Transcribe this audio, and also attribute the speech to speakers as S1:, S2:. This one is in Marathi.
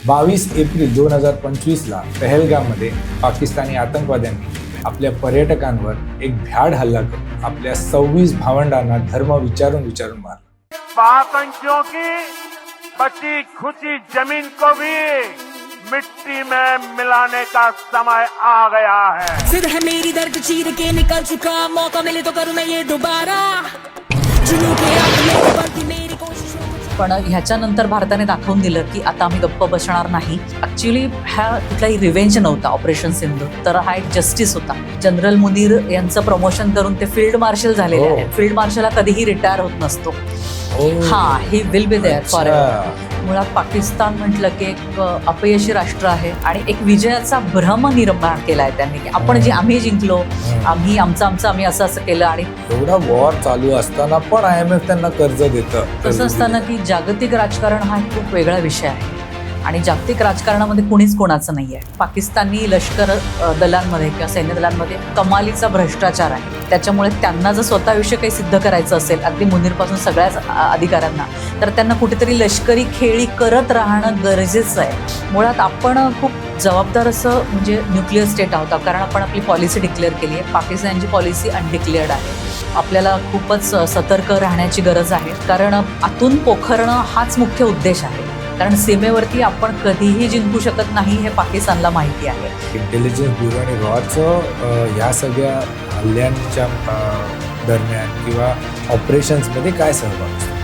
S1: 22 एप्रिल 2025ला पहलगाममध्ये पाकिस्तानी आतंकवाद्यांनी आपल्या पर्यटकांवर एक भ्याड हल्ला करून आपल्या 26 भावंडांना धर्म विचारून मारला।
S2: पापंचों की बची खुची जमीन को भी मिट्टी में मिलाने का समय आ गया है।
S3: जिद है मेरी दर्द चीर के निकल चुका, मौका मिले तो करूं मैं ये दोबारा। जुनून के आग में बढ़ती मेरी कोशिशों को।
S4: पण ह्याच्यानंतर भारताने दाखवून दिलं की आता आम्ही गप्प बसणार नाही। ऍक्च्युली हा कुठलाही रिव्हेंज नव्हता ऑपरेशन सिंधू, तर हा एक जस्टिस होता। जनरल मुनीर यांचं प्रमोशन करून ते फील्ड मार्शल झालेले आहेत। फील्ड मार्शल कधीही रिटायर होत नसतो। हा, he will be there for ever. मुळात पाकिस्तान म्हटलं की एक अपयशी राष्ट्र आहे आणि एक विजयाचा भ्रम निर्माण केलाय त्यांनी की आपण जे आम्ही जिंकलो, आम्ही आम्ही असं केलं। आणि
S1: एवढा वॉर चालू असताना पण IMF त्यांना कर्ज देतं।
S4: कसं असताना की जागतिक राजकारण हा एक खूप वेगळा विषय आहे आणि जागतिक राजकारणामध्ये कुणीच कोणाचं नाही आहे। पाकिस्तानी लष्कर दलांमध्ये किंवा सैन्य दलांमध्ये कमालीचा भ्रष्टाचार आहे। त्याच्यामुळे त्यांना जर स्वतःविषयी काही सिद्ध करायचं असेल, अगदी मुनीरपासून सगळ्याच अधिकाऱ्यांना, तर त्यांना कुठेतरी लष्करी खेळी करत राहणं गरजेचं आहे। मुळात आपण खूप जबाबदार असं म्हणजे न्यूक्लिअर स्टेट आहोत, कारण आपण आपली पॉलिसी डिक्लेअर केली आहे। पाकिस्तानची पॉलिसी अनडिक्लेअर्ड आहे। आपल्याला खूपच सतर्क राहण्याची गरज आहे, कारण आतून पोखरणं हाच मुख्य उद्देश आहे। कारण सीमेवरती आपण कधीही जिंकू शकत नाही हे पाकिस्तानला माहिती आहे।
S1: इंटेलिजन्स ब्युरो आणि रॉचं ह्या सगळ्या हल्ल्यांच्या दरम्यान किंवा ऑपरेशन्समध्ये काय सहभाग असतो?